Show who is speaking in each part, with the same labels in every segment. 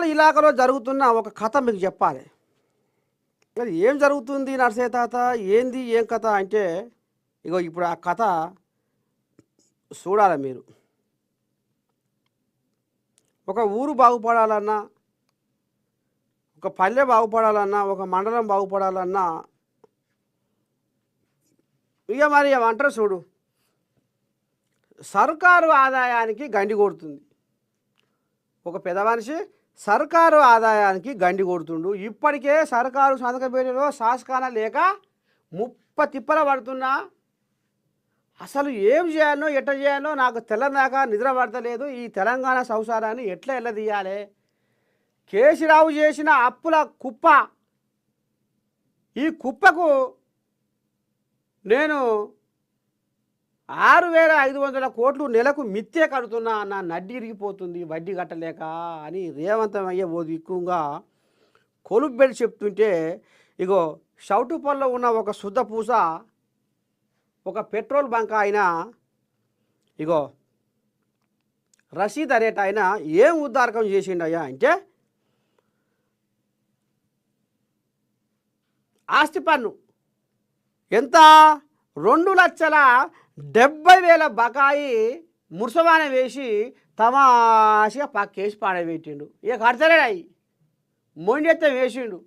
Speaker 1: Municipal ఇలాకాలో జరుగుతున్న ఒక కథ మీకు చెప్పాలి. అది ఏం జరుగుతుంది నర్సయ్య తాత, ఏంది ఏం కథ అంటే ఇగో ఇప్పుడు ఆ కథ చూడాలి మీరు. ఒక ఊరు బాగుపడాలన్నా, ఒక పల్లె బాగుపడాలన్నా, ఒక మండలం బాగుపడాలన్నా ఇక మరి ఏమంటారు చూడు, సర్కారు ఆదాయానికి గండి కొడుతుంది. ఒక పెద్ద మనిషి సర్కారు ఆదాయానికి గండి కొడుతుండు. ఇప్పటికే సర్కారు సంతకపేటలో శాసకాన లేక తిప్పల పడుతున్నా. అసలు ఏం చేయాలో ఎట్లా చేయాలో నాకు తెల్లదాకా నిద్ర పడతలేదు. ఈ తెలంగాణ సంసారాన్ని ఎట్లా ఎల్లదీయాలి? కేసీరావు చేసిన అప్పుల కుప్ప, ఈ కుప్పకు నేను 6,500 కోట్లు నెలకు మిత్తే కడుతున్నా, నా నడ్డి ఇరిగిపోతుంది వడ్డీ కట్టలేక అని రేవంతమయ్య ఓ దిక్కుగా కొలుబ్బెడి చెప్తుంటే, ఇగో షౌటుపల్లో ఉన్న ఒక శుద్ధపూస, ఒక పెట్రోల్ బంక్ ఆయన, ఇగో రషీద్ అనేట ఆయన ఏం ఉద్దారకం చేసిండయ్యా అంటే, ఆస్తి పన్ను ఎంత 2,70,000 బకాయి ముర్సమాన వేసి తమాషగా పక్కేసి పాడబెట్టిండు. ఇక కడతలేడు, అయ్యి మొండెత్తం వేసిండు.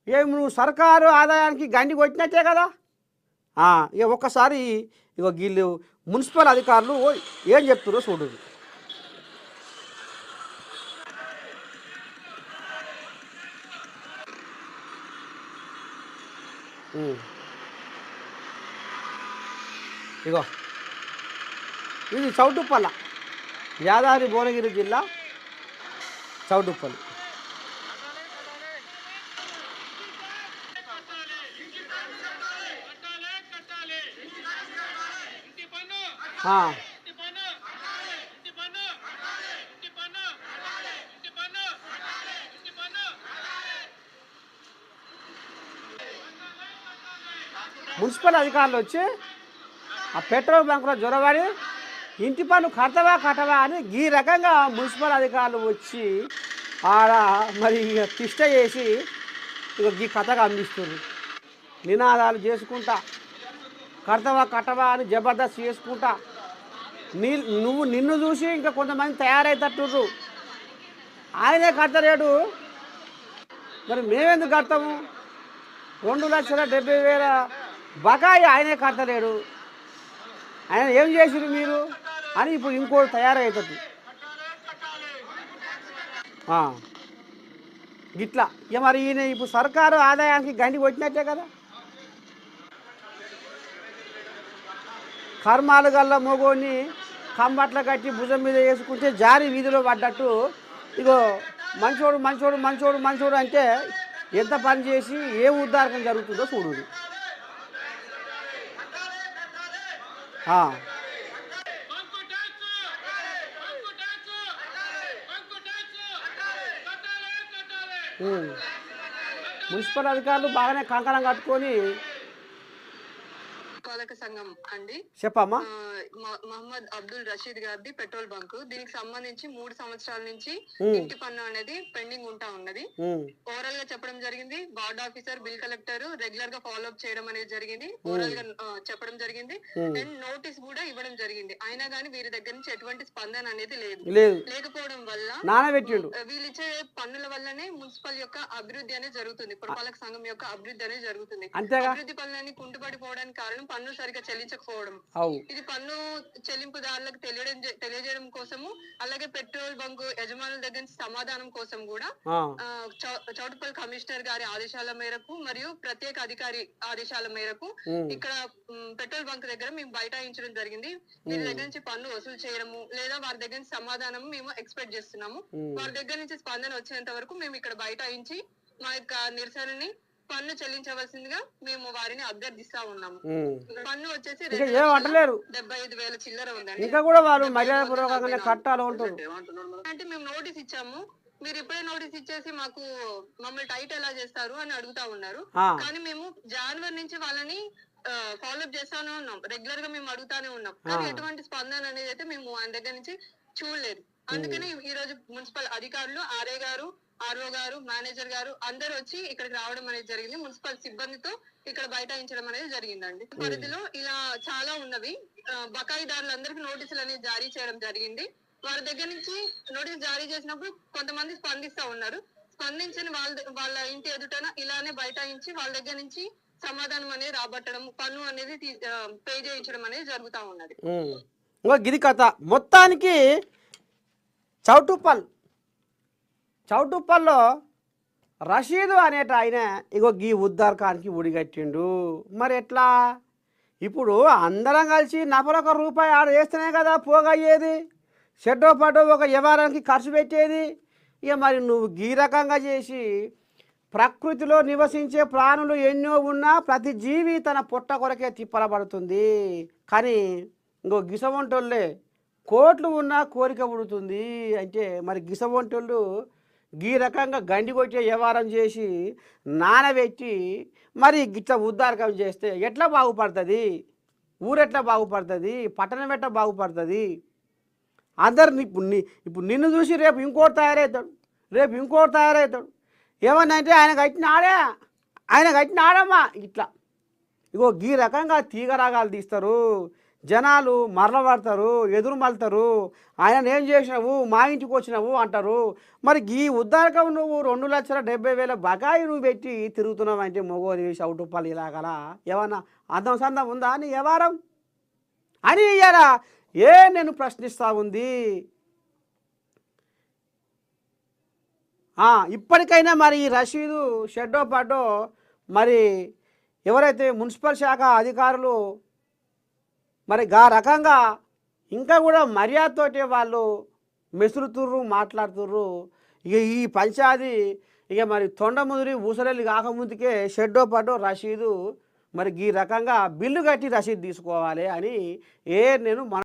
Speaker 1: ఏం నువ్వు సర్కారు ఆదాయానికి గండి కొట్టినట్టే కదా. ఇక ఒక్కసారి ఇక వీళ్ళు మున్సిపల్ అధికారులు ఏం చెప్తారో చూడండి. ఇగో ఇది చౌటుప్పల, యాదాద్రి భువనగిరి జిల్లా చౌటుప్పల్. మున్సిపల్ అధికారులు వచ్చి ఆ పెట్రోల్ బంకులో జొరబడి ఇంటి పన్ను కట్టవా అని ఈ రకంగా మున్సిపల్ అధికారులు వచ్చి ఆడ మరి తిష్ట చేసి ఇక ఈ కథగా అందిస్తున్నారు. నినాదాలు చేసుకుంటా, కట్టవా అని జబర్దస్త్ చేసుకుంటా, నిన్ను చూసి ఇంకా కొంతమంది తయారవుతట్టుర్రు. ఆయనే కట్టలేడు, మరి మేమెందుకు కడతాము? 2,70,000 బకాయి ఆయనే కట్టలేడు, ఆయన ఏం చేసిరు మీరు అని ఇప్పుడు ఇంకోటి తయారవుతుంది. గిట్లా ఇక మరి ఈయన ఇప్పుడు సర్కారు ఆదాయానికి గండి కొట్టినట్టే కదా. కర్మాలు గల్ల మొగోని కంబట్ల కట్టి భుజం మీద వేసుకుంటే జారి వీధిలో పడ్డట్టు ఇగో మంచోడు అంటే ఎంత పని చేసి ఏ ఉద్దారకం జరుగుతుందో చూడు. మున్సిపల్ అధికారులు బాగానే కంకణం కట్టుకొని
Speaker 2: పాలక సంఘం అండి.
Speaker 1: చెప్పమ్మా.
Speaker 2: మహమ్మద్ అబ్దుల్ రషీద్ గారిది పెట్రోల్ బంక్. దీనికి సంబంధించి 3 సంవత్సరాల నుంచి ఇంటి పన్ను అనేది పెండింగ్ ఉంటా ఉన్నది. ఓవరాల్ గా చెప్పడం జరిగింది. Ward officer, bill collector regular గా ఫాలో అప్ చేయడం అనేది జరిగింది. ఓవరాల్ గా చెప్పడం జరిగింది. అండ్ నోటీస్ కూడా ఇవ్వడం జరిగింది. అయినా గానీ వీరి దగ్గర నుంచి ఎటువంటి స్పందన అనేది లేకపోవడం వల్ల వీళ్ళిచ్చే పన్నుల వల్లనే మున్సిపల్ యొక్క అభివృద్ధి అనేది జరుగుతుంది, పురపాలక సంఘం యొక్క అభివృద్ధి అనేది జరుగుతుంది. అభివృద్ధి పనులన్నీ కుంటుపడిపోవడానికి కారణం పన్ను సరిగ్గా చెల్లించకపోవడం. ఇది పన్ను చెల్లింపుదారులకు తెలియజేయడం కోసము, అలాగే పెట్రోల్ బంక్ యజమానుల దగ్గర నుంచి సమాధానం కోసం కూడా చౌటుప్పల్ కమిషనర్ గారి ఆదేశాల మేరకు మరియు ప్రత్యేక అధికారి ఆదేశాల మేరకు ఇక్కడ పెట్రోల్ బంక్ దగ్గర మేము బైఠాయించడం జరిగింది. వీరి దగ్గర నుంచి పన్ను వసూలు చేయడము లేదా వారి దగ్గర నుంచి సమాధానం మేము ఎక్స్పెక్ట్ చేస్తున్నాము. వారి దగ్గర నుంచి స్పందన వచ్చేంత వరకు మేము ఇక్కడ బైఠాయించి మా యొక్క నిరసనని పన్ను చెల్లించవలసిందిగా మేము వారిని అభ్యర్థిస్తా ఉన్నాము. పన్ను వచ్చేసి 75,000 చిల్లర ఉందండి. అంటే మేము నోటీస్ ఇచ్చాము, మీరు ఇప్పుడే నోటీస్ ఇచ్చేసి మమ్మల్ని టైట్ ఎలా చేస్తారు అని అడుగుతా ఉన్నారు. కానీ మేము జనవరి నుంచి వాళ్ళని ఫాలో అప్ చేస్తానే ఉన్నాం, రెగ్యులర్ గా మేము అడుగుతానే ఉన్నాం. కానీ ఎటువంటి స్పందన అనేది అయితే మేము ఆయన దగ్గర నుంచి చూడలేదు. అందుకని ఈ రోజు మున్సిపల్ అధికారులు ఆర్ఏ గారు, ఆర్ఓ గారు, మేనేజర్ గారు అందరూ వచ్చి ఇక్కడికి రావడం అనేది జరిగింది. మున్సిపల్ సిబ్బందితో ఇక్కడ బైఠాయించడం అనేది జరిగిందండి. పరిధిలో ఇలా చాలా ఉన్నవి. బకాయిదారులందరికీ నోటీసులు అనేది జారీ చేయడం జరిగింది. వారి దగ్గర నుంచి నోటీస్ జారీ చేసినప్పుడు కొంతమంది స్పందిస్తా ఉన్నారు. స్పందించని వాళ్ళ ఇంటి ఎదుటన ఇలానే బైఠాయించి వాళ్ళ దగ్గర నుంచి సమాధానం అనేది రాబట్టడం, పన్ను అనేది పే చేయించడం అనేది జరుగుతూ ఉన్నది.
Speaker 1: గిది కథ మొత్తానికి చౌటుప్పల్లో రషీదు అనేట ఆయన గీ ఉద్దారకానికి ఉడిగట్టిండు. మరి ఎట్లా ఇప్పుడు అందరం కలిసి నఫరొక రూపాయి ఆడ వేస్తేనే కదా పోగయ్యేది, షెడ్డో పడ్డో ఒక వ్యవహారానికి ఖర్చు పెట్టేది. ఇక మరి నువ్వు ఈ రకంగా చేసి ప్రకృతిలో నివసించే ప్రాణులు ఎన్నో ఉన్నా ప్రతి జీవి తన పొట్ట కొరకే తిప్పలబడుతుంది. కానీ గిసవంటోళ్ళే కోట్లు ఉన్నా కోరిక పుడుతుంది. అంటే మరి గిసవంటోళ్ళు ఈ రకంగా గండి కొట్టే వ్యవహారం చేసి నానబెట్టి మరి గిట్ల ఉద్దారకం చేస్తే ఎట్లా బాగుపడుతుంది? ఊరెట్లా బాగుపడుతుంది? పట్టణం ఎట్లా బాగుపడుతుంది? అందరిని ఇప్పుడు నిన్ను చూసి రేపు ఇంకోటి తయారవుతాడు. ఏమన్నా అంటే ఆయన కట్టిన ఆడమ్మా ఇట్లా ఈ రకంగా తీగరాగాలు తీస్తారు. జనాలు మరలబడతారు, ఎదురు మలుతారు. ఆయన ఏం చేసినావు, మా ఇంటికి వచ్చినావు అంటారు. మరి ఈ ఉద్దారకం నువ్వు 2,70,000 బకాయి నువ్వు పెట్టి తిరుగుతున్నావు అంటే మొగోని చౌటుప్పలు ఇలాగలా ఏమన్నా అందం సందం ఉందా నీ వ్యవహారం అని ఇయ్యారా నేను ప్రశ్నిస్తూ ఉంది. ఇప్పటికైనా మరి ఈ రషీదు షెడ్డో పడ్డో మరి ఎవరైతే మున్సిపల్ శాఖ అధికారులు మరి గా రకంగా ఇంకా కూడా మర్యాదతోటే వాళ్ళు మెసులుతుర్రు, మాట్లాడుతుర్రు. ఇక ఈ పంచాయతీ మరి తొండముదిరి ఊసరెల్లి కాకముందుకే షెడ్డో పడ్డో రషీదు మరి ఈ రకంగా బిల్లు కట్టి రసీదు తీసుకోవాలి అని నేను